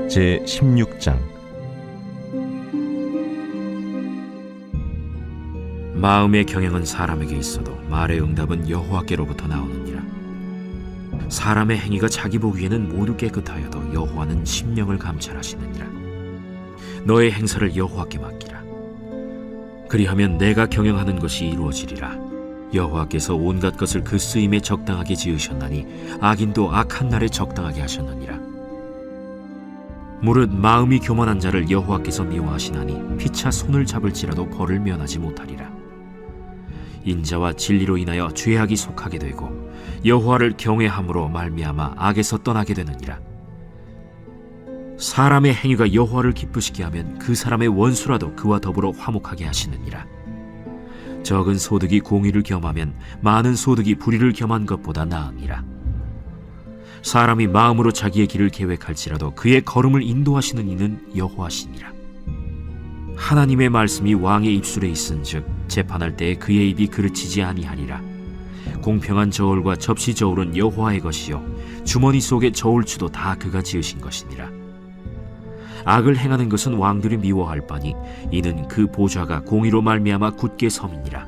제16장. 마음의 경영은 사람에게 있어도 말의 응답은 여호와께로부터 나오느니라. 사람의 행위가 자기 보기에는 모두 깨끗하여도 여호와는 심령을 감찰하시느니라. 너의 행사를 여호와께 맡기라. 그리하면 내가 경영하는 것이 이루어지리라. 여호와께서 온갖 것을 그 쓰임에 적당하게 지으셨나니 악인도 악한 날에 적당하게 하셨느니라. 무릇 마음이 교만한 자를 여호와께서 미워하시나니 피차 손을 잡을지라도 벌을 면하지 못하리라. 인자와 진리로 인하여 죄악이 속하게 되고 여호와를 경외함으로 말미암아 악에서 떠나게 되느니라. 사람의 행위가 여호와를 기쁘시게 하면 그 사람의 원수라도 그와 더불어 화목하게 하시느니라. 적은 소득이 공의를 겸하면 많은 소득이 불의를 겸한 것보다 나으니라. 사람이 마음으로 자기의 길을 계획할지라도 그의 걸음을 인도하시는 이는 여호와시니라. 하나님의 말씀이 왕의 입술에 있은즉 재판할 때에 그의 입이 그르치지 아니하리라. 공평한 저울과 접시 저울은 여호와의 것이요 주머니 속의 저울추도 다 그가 지으신 것이니라. 악을 행하는 것은 왕들이 미워할 바니 이는 그 보좌가 공의로 말미암아 굳게 섬이니라.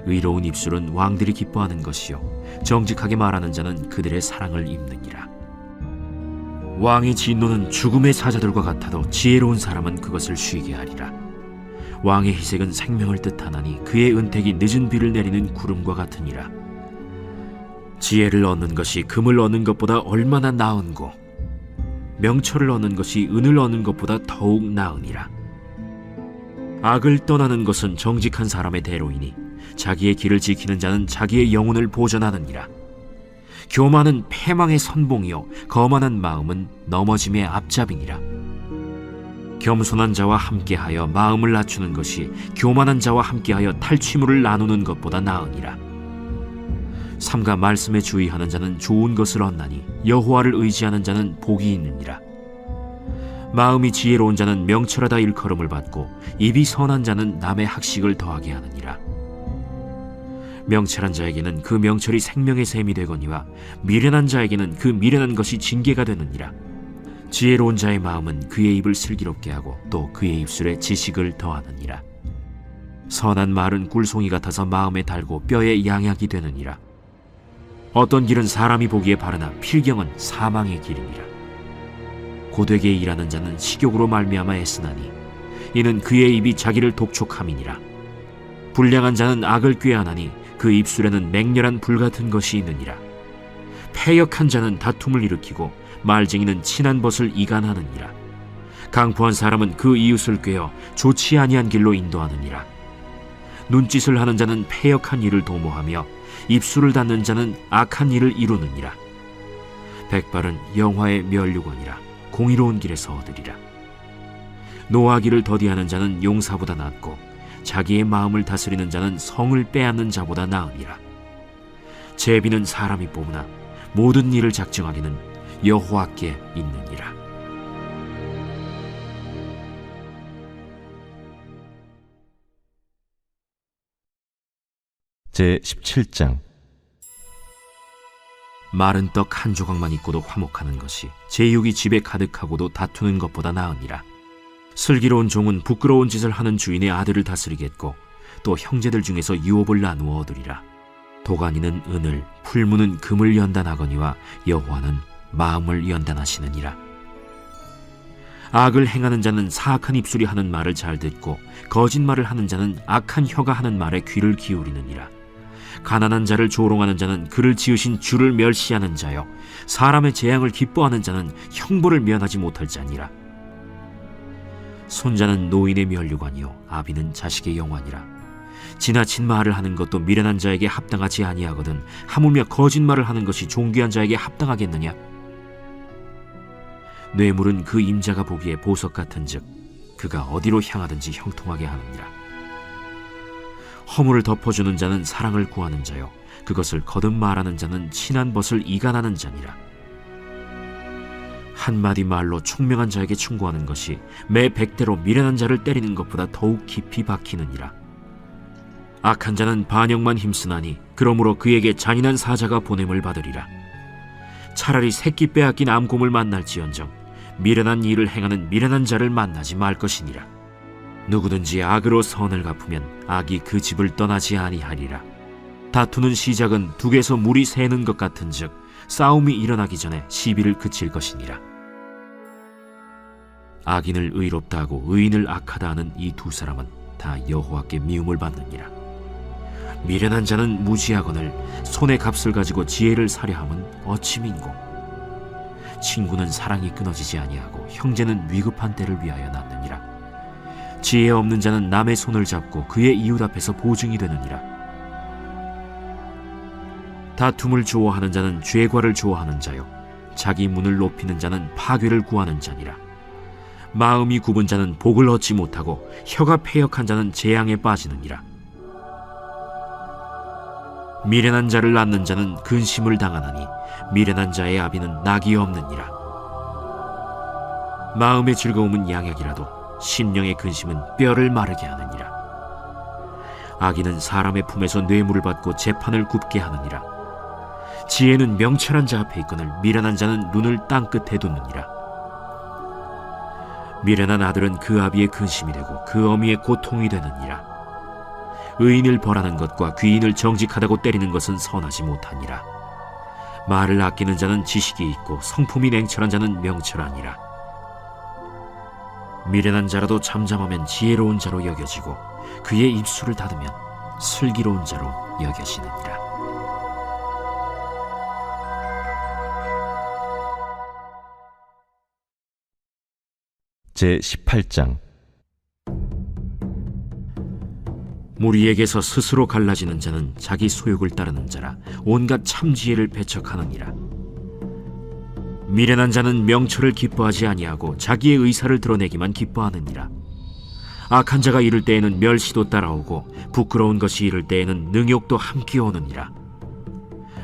의로운 입술은 왕들이 기뻐하는 것이요 정직하게 말하는 자는 그들의 사랑을 입느니라. 왕의 진노는 죽음의 사자들과 같아도 지혜로운 사람은 그것을 쉬게 하리라. 왕의 희색은 생명을 뜻하나니 그의 은택이 늦은 비를 내리는 구름과 같으니라. 지혜를 얻는 것이 금을 얻는 것보다 얼마나 나은고 명철을 얻는 것이 은을 얻는 것보다 더욱 나으니라. 악을 떠나는 것은 정직한 사람의 대로이니 자기의 길을 지키는 자는 자기의 영혼을 보전하느니라. 교만은 패망의 선봉이요 거만한 마음은 넘어짐의 앞잡이니라. 겸손한 자와 함께하여 마음을 낮추는 것이 교만한 자와 함께하여 탈취물을 나누는 것보다 나으니라. 삼가 말씀에 주의하는 자는 좋은 것을 얻나니 여호와를 의지하는 자는 복이 있느니라. 마음이 지혜로운 자는 명철하다 일컬음을 받고 입이 선한 자는 남의 학식을 더하게 하느니라. 명철한 자에게는 그 명철이 생명의 샘이 되거니와 미련한 자에게는 그 미련한 것이 징계가 되느니라. 지혜로운 자의 마음은 그의 입을 슬기롭게 하고 또 그의 입술에 지식을 더하느니라. 선한 말은 꿀송이 같아서 마음에 달고 뼈에 양약이 되느니라. 어떤 길은 사람이 보기에 바르나 필경은 사망의 길이니라. 고되게 일하는 자는 식욕으로 말미암아 애쓰나니 이는 그의 입이 자기를 독촉함이니라. 불량한 자는 악을 꾀하나니 그 입술에는 맹렬한 불같은 것이 있느니라. 패역한 자는 다툼을 일으키고 말쟁이는 친한 벗을 이간하느니라. 강포한 사람은 그 이웃을 꾀어 좋지 아니한 길로 인도하느니라. 눈짓을 하는 자는 패역한 일을 도모하며 입술을 닫는 자는 악한 일을 이루느니라. 백발은 영화의 면류관이라 공의로운 길에서 얻으리라. 노하기를 더디하는 자는 용사보다 낫고 자기의 마음을 다스리는 자는 성을 빼앗는 자보다 나으니라. 제비는 사람이 뽑으나 모든 일을 작정하기는 여호와께 있느니라. 제17장. 마른 떡 한 조각만 있고도 화목하는 것이 제육이 집에 가득하고도 다투는 것보다 나으니라. 슬기로운 종은 부끄러운 짓을 하는 주인의 아들을 다스리겠고 또 형제들 중에서 유업을 나누어 얻으리라. 도가니는 은을 풀무는 금을 연단하거니와 여호와는 마음을 연단하시느니라. 악을 행하는 자는 사악한 입술이 하는 말을 잘 듣고 거짓말을 하는 자는 악한 혀가 하는 말에 귀를 기울이느니라. 가난한 자를 조롱하는 자는 그를 지으신 주를 멸시하는 자요 사람의 재앙을 기뻐하는 자는 형벌을 면하지 못할 자니라. 손자는 노인의 면류관이요 아비는 자식의 영화니라. 지나친 말을 하는 것도 미련한 자에게 합당하지 아니하거든 하물며 거짓말을 하는 것이 존귀한 자에게 합당하겠느냐. 뇌물은 그 임자가 보기에 보석 같은즉 그가 어디로 향하든지 형통하게 하느니라. 허물을 덮어주는 자는 사랑을 구하는 자요 그것을 거듭 말하는 자는 친한 벗을 이간하는 자니라. 한마디 말로 총명한 자에게 충고하는 것이 매 100대로 미련한 자를 때리는 것보다 더욱 깊이 박히느니라. 악한 자는 반역만 힘쓰나니 그러므로 그에게 잔인한 사자가 보냄을 받으리라. 차라리 새끼 빼앗긴 암곰을 만날지언정 미련한 일을 행하는 미련한 자를 만나지 말 것이니라. 누구든지 악으로 선을 갚으면 악이 그 집을 떠나지 아니하리라. 다투는 시작은 둑에서 물이 새는 것 같은즉 싸움이 일어나기 전에 시비를 그칠 것이니라. 악인을 의롭다 하고 의인을 악하다 하는 이 두 사람은 다 여호와께 미움을 받느니라. 미련한 자는 무지하거늘 손의 값을 가지고 지혜를 사려 함은 어찌 민고. 친구는 사랑이 끊어지지 아니하고 형제는 위급한 때를 위하여 낳느니라. 지혜 없는 자는 남의 손을 잡고 그의 이웃 앞에서 보증이 되느니라. 다툼을 좋아하는 자는 죄과를 좋아하는 자요 자기 문을 높이는 자는 파괴를 구하는 자니라. 마음이 굽은 자는 복을 얻지 못하고 혀가 패역한 자는 재앙에 빠지느니라. 미련한 자를 낳는 자는 근심을 당하나니 미련한 자의 아비는 낙이 없느니라. 마음의 즐거움은 양약이라도 심령의 근심은 뼈를 마르게 하느니라. 악인은 사람의 품에서 뇌물을 받고 재판을 굽게 하느니라. 지혜는 명철한 자 앞에 있거늘 미련한 자는 눈을 땅끝에 두느니라. 미련한 아들은 그 아비의 근심이 되고 그 어미의 고통이 되느니라. 의인을 벌하는 것과 귀인을 정직하다고 때리는 것은 선하지 못하니라. 말을 아끼는 자는 지식이 있고 성품이 냉철한 자는 명철하니라. 미련한 자라도 잠잠하면 지혜로운 자로 여겨지고 그의 입술을 닫으면 슬기로운 자로 여겨지느니라. 제18장. 무리에게서 스스로 갈라지는 자는 자기 소욕을 따르는 자라 온갖 참지혜를 배척하느니라. 미련한 자는 명철을 기뻐하지 아니하고 자기의 의사를 드러내기만 기뻐하느니라. 악한 자가 이를 때에는 멸시도 따라오고 부끄러운 것이 이를 때에는 능욕도 함께 오느니라.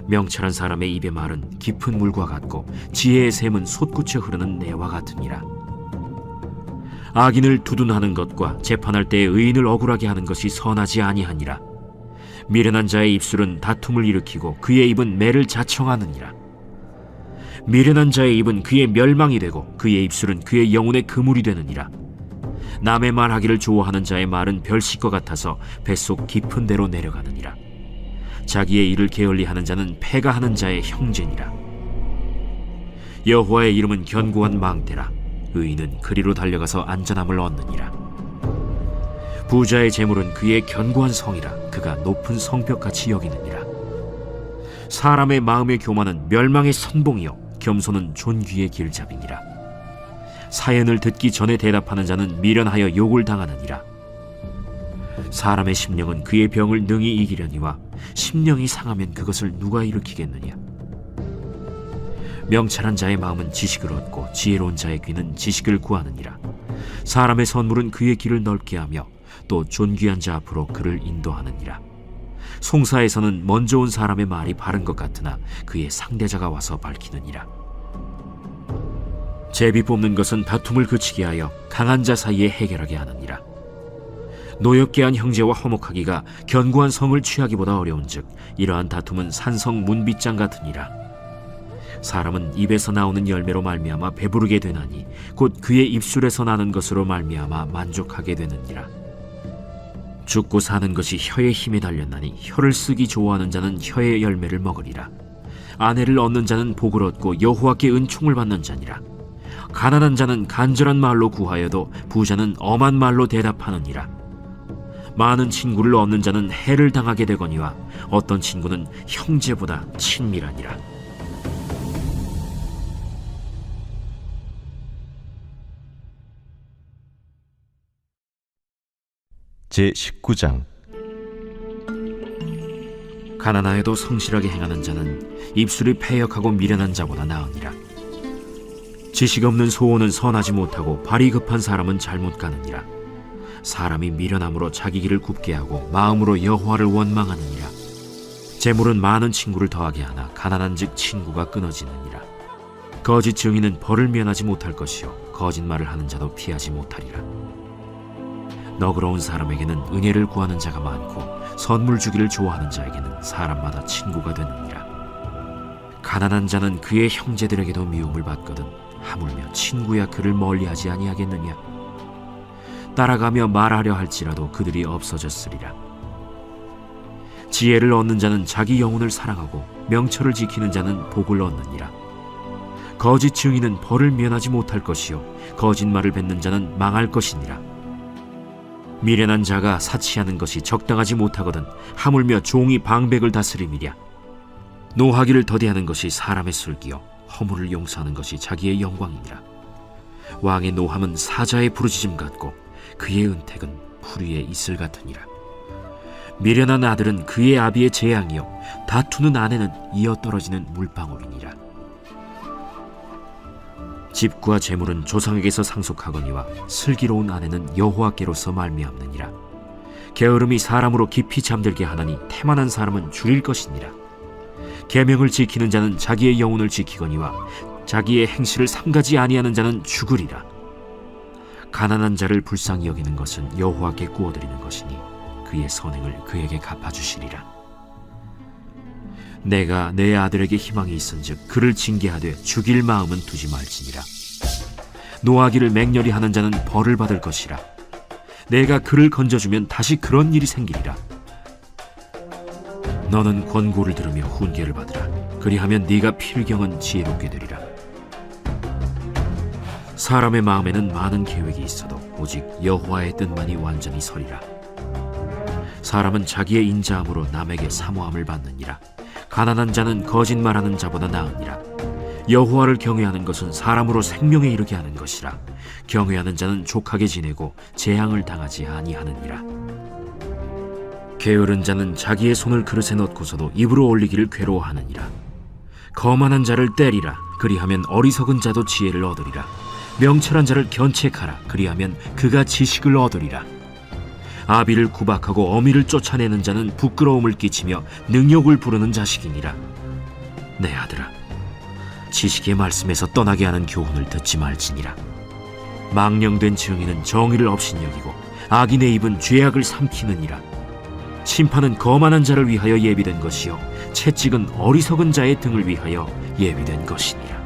명철한 사람의 입의 말은 깊은 물과 같고 지혜의 샘은 솟구쳐 흐르는 내와 같으니라. 악인을 두둔하는 것과 재판할 때에 의인을 억울하게 하는 것이 선하지 아니하니라. 미련한 자의 입술은 다툼을 일으키고 그의 입은 매를 자청하느니라. 미련한 자의 입은 그의 멸망이 되고 그의 입술은 그의 영혼의 그물이 되느니라. 남의 말하기를 좋아하는 자의 말은 별식과 같아서 뱃속 깊은 데로 내려가느니라. 자기의 일을 게을리하는 자는 패가 하는 자의 형제니라. 여호와의 이름은 견고한 망대라. 의인은 그리로 달려가서 안전함을 얻느니라. 부자의 재물은 그의 견고한 성이라. 그가 높은 성벽같이 여기느니라. 사람의 마음의 교만은 멸망의 선봉이요 겸손은 존귀의 길잡이니라. 사연을 듣기 전에 대답하는 자는 미련하여 욕을 당하느니라. 사람의 심령은 그의 병을 능히 이기려니와 심령이 상하면 그것을 누가 일으키겠느냐. 명철한 자의 마음은 지식을 얻고 지혜로운 자의 귀는 지식을 구하느니라. 사람의 선물은 그의 길을 넓게 하며 또 존귀한 자 앞으로 그를 인도하느니라. 송사에서는 먼저 온 사람의 말이 바른 것 같으나 그의 상대자가 와서 밝히느니라. 제비 뽑는 것은 다툼을 그치게 하여 강한 자 사이에 해결하게 하느니라. 노엽게 한 형제와 화목하기가 견고한 성을 취하기보다 어려운즉 이러한 다툼은 산성 문빗장 같으니라. 사람은 입에서 나오는 열매로 말미암아 배부르게 되나니 곧 그의 입술에서 나는 것으로 말미암아 만족하게 되느니라. 죽고 사는 것이 혀의 힘에 달렸나니 혀를 쓰기 좋아하는 자는 혀의 열매를 먹으리라. 아내를 얻는 자는 복을 얻고 여호와께 은총을 받는 자니라. 가난한 자는 간절한 말로 구하여도 부자는 엄한 말로 대답하느니라. 많은 친구를 얻는 자는 해를 당하게 되거니와 어떤 친구는 형제보다 친밀하니라. 제19장. 가난하여도 성실하게 행하는 자는 입술이 패역하고 미련한 자보다 나으니라. 지식 없는 소원은 선하지 못하고 발이 급한 사람은 잘못 가느니라. 사람이 미련함으로 자기 길을 굽게 하고 마음으로 여호와를 원망하느니라. 재물은 많은 친구를 더하게 하나 가난한즉 친구가 끊어지느니라. 거짓 증인은 벌을 면하지 못할 것이요 거짓말을 하는 자도 피하지 못하리라. 너그러운 사람에게는 은혜를 구하는 자가 많고 선물 주기를 좋아하는 자에게는 사람마다 친구가 되느니라. 가난한 자는 그의 형제들에게도 미움을 받거든 하물며 친구야 그를 멀리하지 아니하겠느냐. 따라가며 말하려 할지라도 그들이 없어졌으리라. 지혜를 얻는 자는 자기 영혼을 사랑하고 명철을 지키는 자는 복을 얻느니라. 거짓 증인은 벌을 면하지 못할 것이요 거짓말을 뱉는 자는 망할 것이니라. 미련한 자가 사치하는 것이 적당하지 못하거든 하물며 종이 방백을 다스림이랴. 노하기를 더디하는 것이 사람의 슬기요 허물을 용서하는 것이 자기의 영광이니라. 왕의 노함은 사자의 부르짖음 같고 그의 은택은 풀 위에 이슬 같으니라. 미련한 아들은 그의 아비의 재앙이요 다투는 아내는 이어 떨어지는 물방울이니라. 집과 재물은 조상에게서 상속하거니와 슬기로운 아내는 여호와께로서 말미암느니라. 게으름이 사람으로 깊이 잠들게 하나니 태만한 사람은 줄일 것이니라. 계명을 지키는 자는 자기의 영혼을 지키거니와 자기의 행실을 삼가지 아니하는 자는 죽으리라. 가난한 자를 불쌍히 여기는 것은 여호와께 구워드리는 것이니 그의 선행을 그에게 갚아주시리라. 내가 내 아들에게 희망이 있은즉 그를 징계하되 죽일 마음은 두지 말지니라. 노하기를 맹렬히 하는 자는 벌을 받을 것이라. 내가 그를 건져주면 다시 그런 일이 생기리라. 너는 권고를 들으며 훈계를 받으라. 그리하면 네가 필경은 지혜롭게 되리라. 사람의 마음에는 많은 계획이 있어도 오직 여호와의 뜻만이 완전히 서리라. 사람은 자기의 인자함으로 남에게 사모함을 받느니라. 가난한 자는 거짓말하는 자보다 나으니라. 여호와를 경외하는 것은 사람으로 생명에 이르게 하는 것이라. 경외하는 자는 족하게 지내고 재앙을 당하지 아니하느니라. 게으른 자는 자기의 손을 그릇에 넣고서도 입으로 올리기를 괴로워하느니라. 거만한 자를 때리라. 그리하면 어리석은 자도 지혜를 얻으리라. 명철한 자를 견책하라. 그리하면 그가 지식을 얻으리라. 아비를 구박하고 어미를 쫓아내는 자는 부끄러움을 끼치며 능욕을 부르는 자식이니라. 내 아들아, 지식의 말씀에서 떠나게 하는 교훈을 듣지 말지니라. 망령된 증인은 정의를 업신여기고 악인의 입은 죄악을 삼키느니라. 심판은 거만한 자를 위하여 예비된 것이요 채찍은 어리석은 자의 등을 위하여 예비된 것이니라.